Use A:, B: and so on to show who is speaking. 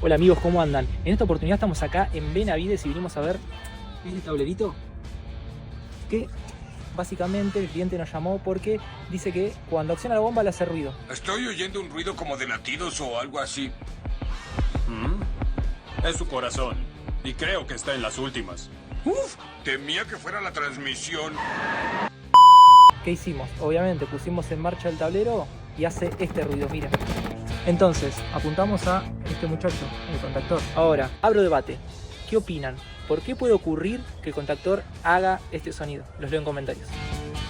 A: Hola amigos, ¿cómo andan? En esta oportunidad estamos acá en Benavides y vinimos a ver este tablerito que básicamente el cliente nos llamó porque dice que cuando acciona la bomba le hace ruido.
B: Estoy oyendo un ruido como de latidos o algo así.
C: Es su corazón. Y creo que está en las últimas.
B: Uf, temía que fuera la transmisión.
A: ¿Qué hicimos? Obviamente pusimos en marcha el tablero y hace este ruido, miren. Entonces, apuntamos a este muchacho, el contactor. Ahora, abro debate. ¿Qué opinan? ¿Por qué puede ocurrir que el contactor haga este sonido? Los leo en comentarios.